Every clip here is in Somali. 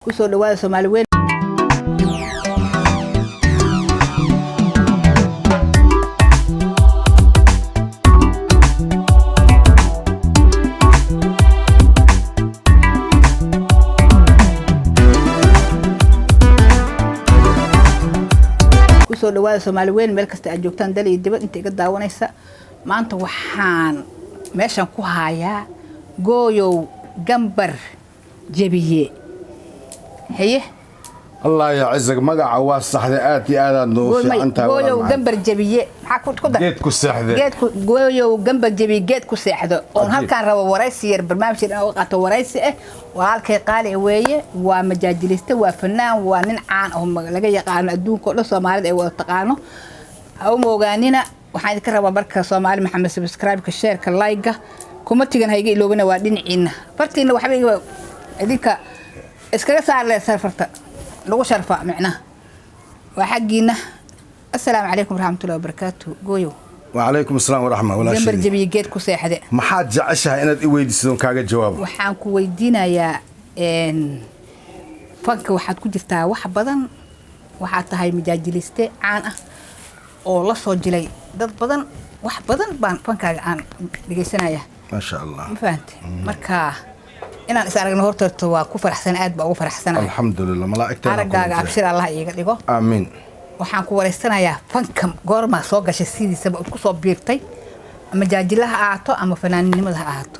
kusoo dhawaada Soomaali weyn kusoo dhawaada Soomaali weyn meel kasta aad joogtaan dal iyo dibad inta iga daawanaysa maanta waxaan meeshan ku hayaa gooyow gambar jabiye هي الله يعزك مقع واصح ذات هذا في أنت قولوا جنب الجبية حكوا تقدر جيت كساحدة جيت قولوا جنب الجبية جيت كساحدة وهل كان روا ورئيسي برنامج الأوقات ورئيسي وهالكي قال هوية ومجاجلسته وفنان وننعان هم لقي يقان الدون كله صومالي أو تقانو أو موجانينا وحين كروا بركة صومالي محمد سبسكرايب كشير كلايكة كومتيجن هيجي لو بنا وادين عنا فرتين وحبيبي هذيك اسكا صار لي سفرت لو شرفه معنا وحقينا السلام عليكم ورحمه الله وبركاته قويو وعليكم السلام ورحمه الله جنبر جبي جيد ku seexade ma xad jeceshahay inaad i weydiiso kaaga jawaabo waxaan ku weydiinayaa fanka waxaad ku jirtaa wax badan waxa tahay majaajiliste caan ah oo la soo jilay dad badan wax badan baan fankaaga aan dhageysanaya ma sha Allah ma fahanti marka inaan is aragno horta waa ku faraxsan aad baa ugu faraxsanahay alxamdulillah malaa'igta aragaaga abshir Allah iiga dhigo aamin waxaan ku wareysanayaa fanka goorma soo gashay sidiisaba ku soo biirtay ama jaajilaha aato ama fanaannimada aato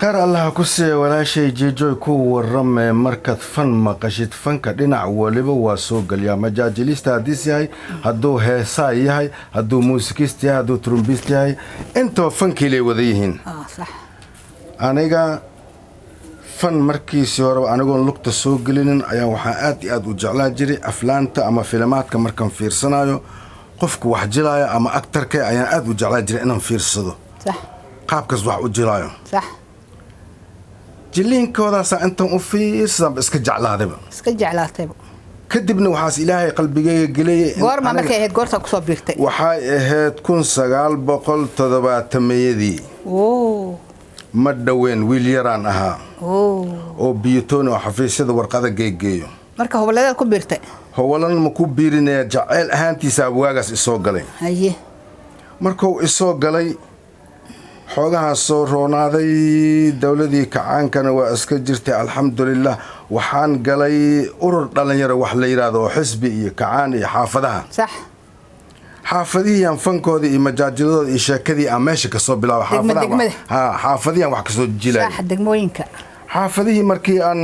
qar Allah ku sii walaashay jeejoy ku warramay markaad fan maqashid fanka dhinac waliba waa soo galyaa majaajilista hadii yahay haduu heesaa yahay haduu muusikist yahay haduu trumbist yahay inta fankii lay wada yihiin sax aniga fan markiisii hore anigoon lugta soo gelinin ayaa waxaan aad iyo aad u jeclaan jiray aflaanta ama filmaadka markaan fiirsanayo qofku wax jilaayo ama aktarka ayaan aad u jeclaan jiray inaan fiirsado sax qaabkaas wax u jilaayo sax jiliinkoodaas intaan u fiirsan iska jeclaadayba kadibna waxaas ilaahay qalbigayga geliyay goorma markay ahayd goorta ku soo biirtay waxay ahayd 1970 ma dhaween wiil yaraan ahaa oo biyatoon oo xafiisyada warqada geegeeyo marka hawlada ku biirtay hawlan ma ku biirinay jacayl ahaantiisa waagas isoo galay haye markuu isoo galay xoogaha soo roonaaday dawladii kacaankana waa iska jirtay alxamdulillah waxaan galay urur dhalinyaro wax la yiraahdo xisbi iyo kacaan iyo xaafadaha sax xaafadiyaan fankooda iyo majaajiladooda iyo sheekadii aan meesha ka soo bilaabo xaafadiyaan wax ka soo jilay sax degmooyinka xaafadihii markii aan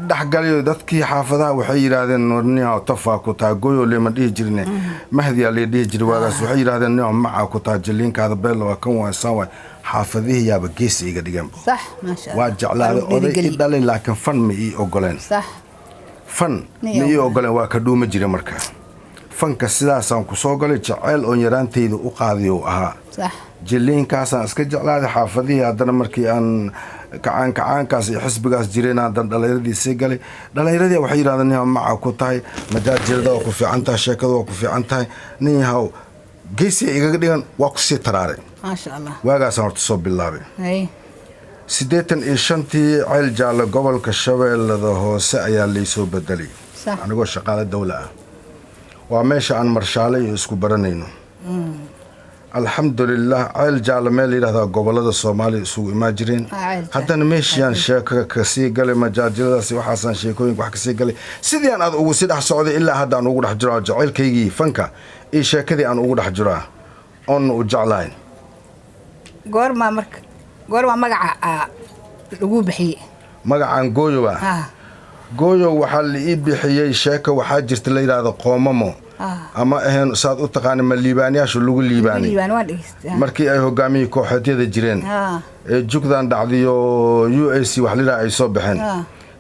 dhaxgalay dadkii xaafadaha waxay yiraahdeen warniya tafaa ku taa gooyo leema dhihi jirnay mahdi ali dhihi jiray waagaas waxay yiraahdeen niyo maca ku taa jiliinkaada beel waa kan waa saway xaafadihii yaaba gees iga dhigan sax ma sha Allah waa jeclaaday oday dhalin laakiin fan ma ii ogoleen sax fan ma ii ogoleen waa ka dhuuma jiray markaa fanka sidaasaan ku soo galay jacayl oo yaraantayda u qaadiyo ahaa sax jiliinkaasaan iska jeclaaday xaafadihii haddana markii aan kacaankaas iyo xisbigaas jireen haddana dhallinyaradii sii galay dhallinyaradii waxay yidhahdeen nin maca ku tahay majaajilada waa ku fiican tahay sheekada waa ku fiican tahay nin yahow geesiya igaga dhigan waa ku sii taraaray maasha Allah waagaasaan horta soo bilaabay 85tii ceel jaalle gobolka shabeellada hoose ayaa laysoo bedelay anigoo shaqaale dawla ah waa meesha aan marshaalay iyo isku baranayno alxamdulillah ceel jaalle meel yidhaahdaa gobolada soomaaliya isugu imaan jireen haddana meeshiaan sheeko kasii galay majaajiladaasi waxaasaan sheekooyinka wax kasii galay sidii aan aad ugu sii dhex socday ilaa hadda aan ugu dhex jiro jacaylkaygii fanka iyo sheekadii aan ugu dhex jiraa oonna u jeclahay goorma magaca lagu bixiyey magacaan gooyowa gooyo waxaa la ii bixiyey sheeko waxaa jirta la yidhaahdo qoomamo ama ahayn saad u taqaana ma liibaanayaashu lagu liibaanay markii ay hogaamiyey kooxeedyada jireen ee jugdan dhacdiyo UAC wax liraa ay soo baxeen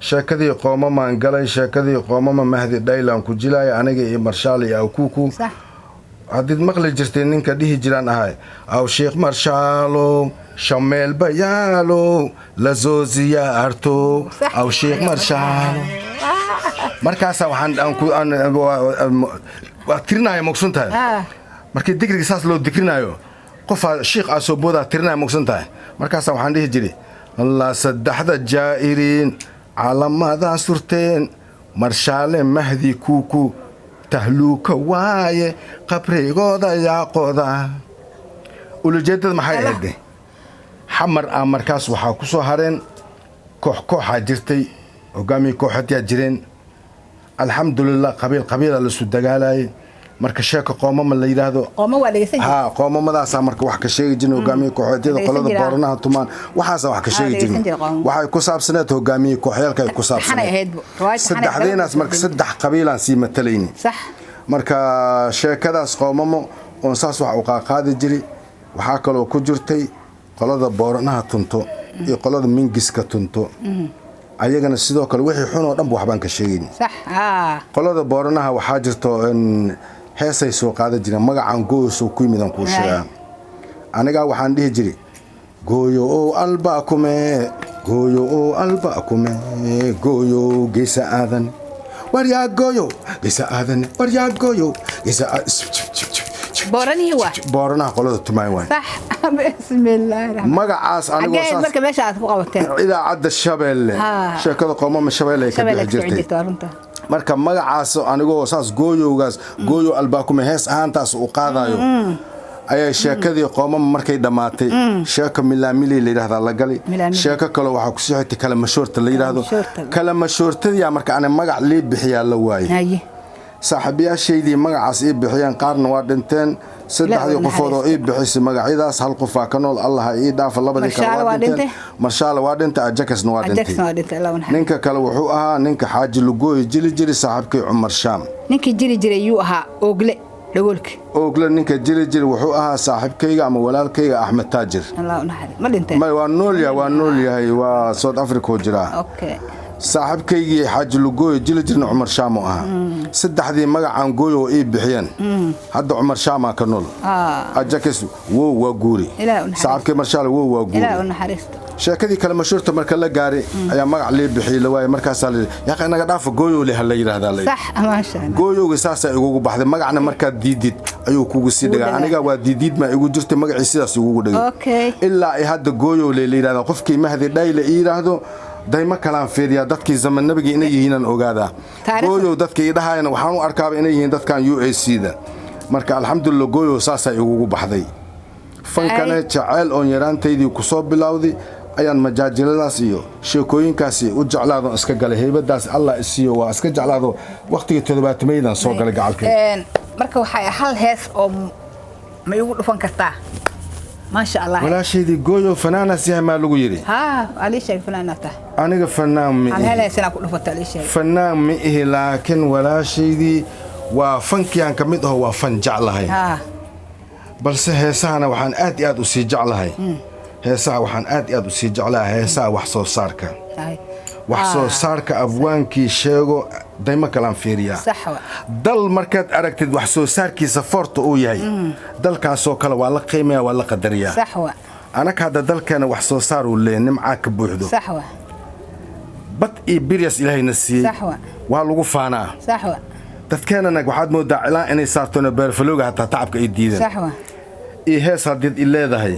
sheekadii qoomamaan galay sheekadii qoomama mahdi dhaylan ku jilay aniga iyo marshaal iyo awkuku hadid maqli jirtay ninka dhihi jiraan ahay aw sheekh marshaalo shameel bayaalo la soo ziyaarto aw sheekh marshaalo markaas waxaan waa tirinayo maqsuun tahay markii digriga saas loo dikrinayo qof sheekh soo booda tirinayo maqsuun tahay markaas waxaan dhihi jiray الله سدحت الجائرين calamadaa surteen marshaale mahdi kuuku tahluuka waaye qabrigooda yaaqooda ulajeedada maxay ahayd xamar markaas waxaa ku soo hareen kooxaa jirtay hogaamiye kooxayaa jireen alxamdulilah qabiila lasu dagaalayay marka sheeka qoomama la yidhaahdo qoomamadaasa marka wax ka sheegi jirin hogaamiye kooxeedyada qolada booranaha tumaan waxaasa wax ka sheegi jirin waxay ku saabsaneed hogaamiye kooxyaalka ay ku saabsaneed saddexdeenaas marka saddex qabiilaan sii matalayni marka sheekadaas qoomamo oon saas wax u qaaqaadi jiri waxaa kaloo ku jirtay qolada booranaha tunto iyo qolada mingiska tunto ayagana sidoo kale wixii xun oo dhanba waxbaan ka sheegayni qolada booranaha waxaa jirto heesay soo qaadan jireen magacaan gooyo soo ku yimid aan kuu sheegaa anigaa waxaan dhihi jiri gooyo oo albaakume gooyo oo albaakume gooyo geesa aadan waryaa gooyo geesa aadan waryaa gooyo geesa booranaha qolada tumaay waay magacaas idaacadda shabeelle sheekada qoomama shabeelle ay ka bixi jirtay marka magacaas anigoo saas gooyowgaas gooyo albaakume hees ahaantaas u qaadayo ayay sheekadii qoomama markay dhammaatay sheeka milaamili la yidhaahdaa la gali sheeko kaloo waxaa ku sii xigtay kala mashoorta la yidhaahdo kala mashoortadiyaa marka ana magac lii bixiyaa la waayey saaxiibayaashaydii magacaas ii bixiyeen qaarna waa dhinteen saddexdii qofood oo ii bixisay magacyadaas hal qofaa ka nool allaha ii dhaafa labadii kale waa dhinteen marshaale waa dhintay ajakasna waa dhintay ninka kale wuxuu ahaa ninka xaaji lugooyi jili jiri saaxiibkii cumar shaam ninkii jili jiray yuu ahaa oogle ninka jili jiri wuxuu ahaa saaxiibkayga ama walaalkayga axmed taajir waa nool yahay waa South Africa oo jiraa saaxiibkaygii xaaji lugooyi jili jirna cumar shaam oo ahaa saddexdii magacaan gooy oo ii bixiyeen hadda cumar shaamaa ka nool ajakas wow waa guuri saaxiibkii marshaale wow waa guuri sheekadii kale mashuurta marka la gaaray ayaa magac lii bixiyey la waayey markaasaa la yaqa inaga dhaafa gooyow leh la yidhaahdaa gooyowga saasaa igugu baxday magacna markaad diidid ayuu kugu sii dhagaa aniga waa diidiid ma igu jirtay magacii sidaas igugu dhagay ilaa ay hadda gooyow leh la yidhahdaa qofkii mahdi dhayle ii yidhaahdo dayma kalaan fiiriyaa dadkii zaman nabiga inay yihiinaan ogaadaa gooyow dadka ii dhahaayana waxaan u arkaaba inay yihiin dadkan UAC-da marka alxamdulillah gooyow saasaa igugu baxday fankana jacayl oon yaraantaydii ku soo bilowday ayaan majaajiladaas iyo sheekooyinkaasi u jeclaado iska galay heybadaas Allah isiyo waa iska jeclaado waqtiga 7-meedan soo galay gacalkay marka waxay hal hees oo ma igu dhufan kartaa ما شاء الله ولا شيء يقولوا فنانة زي ما لقوا يري علي شيء فنانته أنا فنان مي هلا سنة كل فترة علي شيء فنان مي لكن ولا شيء دي وفنك يعني كميته هو فن جعلها بس هسانا وحن آد وسي جعلها هسا وحن آد وسي جعلها هسا وحصو صاركا وحصو صاركا أفوانكي شيغو دايما كلام فيريا صح دل مركات أركتد وحصو صاركي سفرت وياي دل كاسو كلا ولا قيمة ولا قدرية صح أنا كهذا دل كان وحصو صار ولا نمعاك بوحدو صح بط إبريس إلهي نسي صح وهالوقو فانا صح تذكرنا أنك واحد مودع إلا إني صارتنا بيرفلوغا حتى تعبك إيديدا صح إيهاس هديد إلا ذهي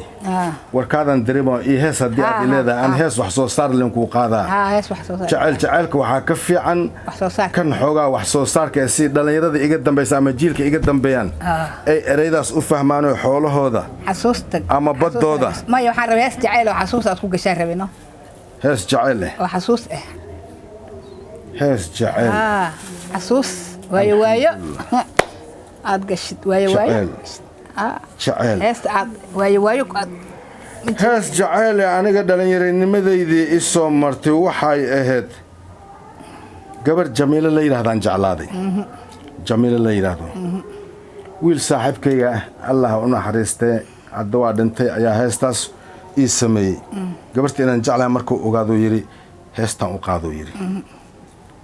وركادن دريبا إيهاس هديد إلا ذا أن هاس وحصو صار لنكو قادا هاس وحصو صار جعلك وحا كفي عن وحصو صار كان حوغا وحصو صار كأسي دلنيرada iga dambaysa ama jiilka iga dambeeyaan ay ereydaas u fahmaan xoolahooda xasuusta ama badooda ma waxaan rabaa hees jacayl oo xasuus aad ku gashaan rabino hees jacayl oo xasuus hees jacayl xasuus waayo aad gashid waayo jacayl hees aad waayo hees jacayl aniga dhalinyaranimadeydii i soo martay waxay ahayd gabar Jamiila la yiraahdaan jeclaaday Jamiila la yiraahdo wiil saaxiibkayga Allah u naxariistay hadda waa dhintay ayaa heestaas ii sameeyay gabartii inaan jeclaa markuu ogaado yiri heestan u qaado yiri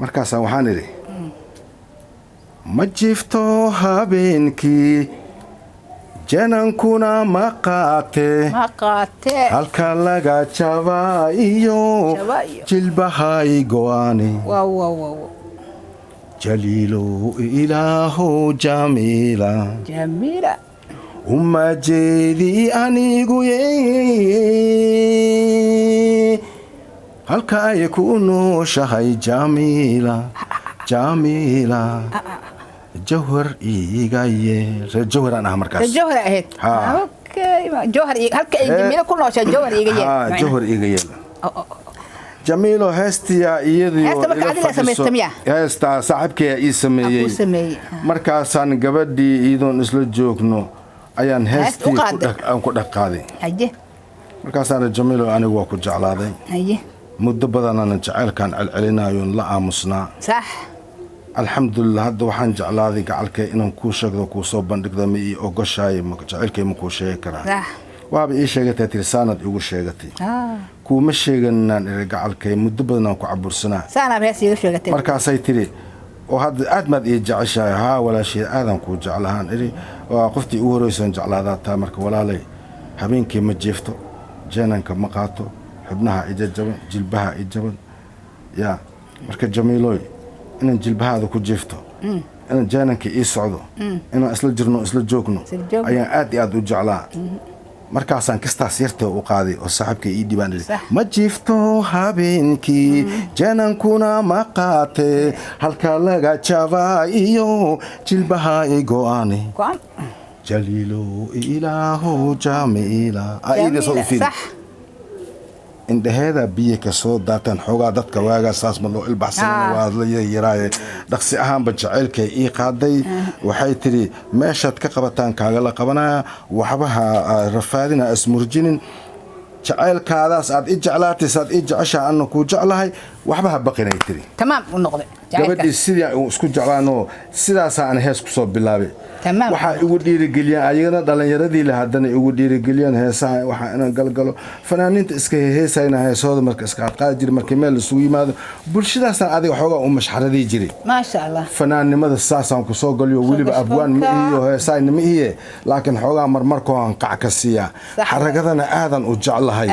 markaas waxaan iri ma jiifto habeenkii janankuna maqaate halka laga jabaayo jilbahay go'aane jaliilo ilaahu jamiila uma jeedi anigu halka ay ku nooshahay jamiila jamiila jawhar igaye jawhar ana markaas jawhar ahayd okay jawhar halka ay jamiila ku nooshahay jawhar igaye jawhar igaye jamiilo heestiya iyadoo heesta saaxiibkay ii sameeyay markaasaan gabadhii iidoon isla joogno ayaan heestii ku dhaqaaday markaasaan jamiilo anigu waa ku jeclaaday muddo badan aan jacaylkan celcelinayo la aamusnaa sax alxamdulillah hadda waxaan jeclaaday gacalkay inaan ku sheegdo ku soo bandhigdo ma ii ogoshaay ma jacaylkay ma ku sheegi karaa sax waaba ii sheegatay tirsaanad igu sheegatay kuma sheeganaan gacalkay muddo badan aan ku cabursanaa saana hees iga sheegatay markaasay tiri oo hadda aad maad ii jeceshahay haa walaashii aadan ku jeclahaan iri waa qoftii ugu horeysan jeclaadaa taa marka walaalay habeenkii ma jeefto jeenanka ma qaato xubnaha ijajaban jilbaha ijaban ya marka jamiiloy inaan jilbahaada ku jeefto inaan jeenanka ii socdo inaan isla jirno isla joogno ayaan aad iyo aad u jeclaa markaasaan kastaas yartay u qaaday oo saaxiibkay ii dhibaan ma jiifto habeenkii jeenankuna ma qaate halka laga jabaa iyo jilbaha i go'aane jaliilo ilaahu jamiila ayda soo fiid indhaheeda biyo ka soo daataan xoogaa dadka waagaa saas ma loo ilbaxsanana waa la yaraaye dhaqsi ahaanba jacaylkay ii qaaday waxay tiri meeshaad ka qabataan kaagala qabanaya waxbaha rafaadina ismurjinin jacaylkaadaas aad i jeclaatay saad i jeceshaa anna kuu jeclahay waxbaha baqinay tiri tamaam u noqday gabadhii sidii isku jeclaanoo sidaasaa aan hees ku soo bilaabay waxaa igu dhiirigeliyaan ayagana dhalinyaradii la haddana igu dhiirigeliyaan heesaha waxaa inaan galgalo fanaaniinta iska heesayna heesooda marka iska adqaadi jiray markii meel isugu yimaado bulshadaasaan adiga xoogaa u mashxaradii jiray maasha allah fanaannimada saasaan ku soo galiyo weliba abwaan ma iyo heesaayna ma iye laakiin xoogaa marmarkoo aan qac ka siiyaa xaragadana aadan u jeclahay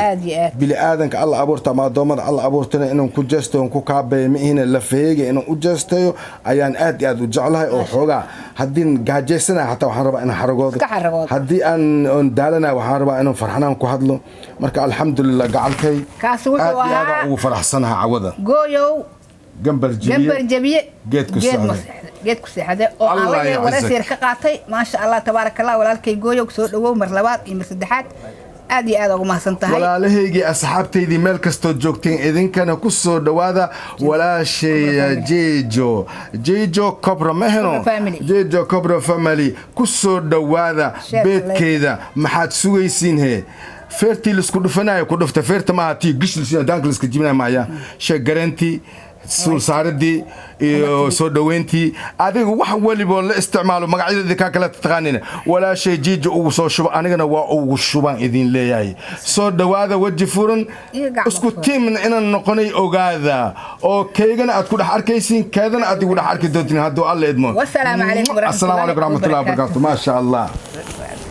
bili aadanka alla abuurta ama addoommada alla abuurtana inaan ku jeesto ku kaabeeyo ma ihina la feega inaan u jeestayo ayaan aad iyo aad u jeclahay oo xoogaa haddii gaajeysana xataa waxaan rabaa inaan xaragoodo haddii aan daalana waxaan rabaa inaan farxanaan ku hadlo marka alxamdulillah gacalkay kaasi wuxuu ahaa aad ugu faraxsanahay cawada gooyow gambar jabiye geed ku seexday oo aan waraysi ka qaatay maasha allah tabaarakallah walaalkay gooyow soo dhawow mar labaad iyo mar saddexaad aad iyo aad ugu mahadsan tahay walaalahaygii asxaabtaydii meel kastoo joogteen idinkana ku soo dhawaada walaashay jeejo cobra maheno jeejo cobra family ku soo dhawaada beedkeeda maxaad sugaysiin he feertii laisku dhufanayo ku dhufta feerta maaha tii gishlis daanka laiska jibinaya maaya sheegarantii suul saaradii iyo soo dhaweyntii adiga wax waliba la isticmaalo magacyada ka kala taqaanina walaashay jiijo ugu soo shuba anigana waa ugu shuban idin leeyahay soo dhawaada waji furan isku tiimna inaan noqonay ogaada oo keegana aad ku dhex arkaysiin keedana aad ugu dhex arki doontiin hadduu alla idmo wassalaamu calaykum warahmatullahi wabarakatuh ma sha Allah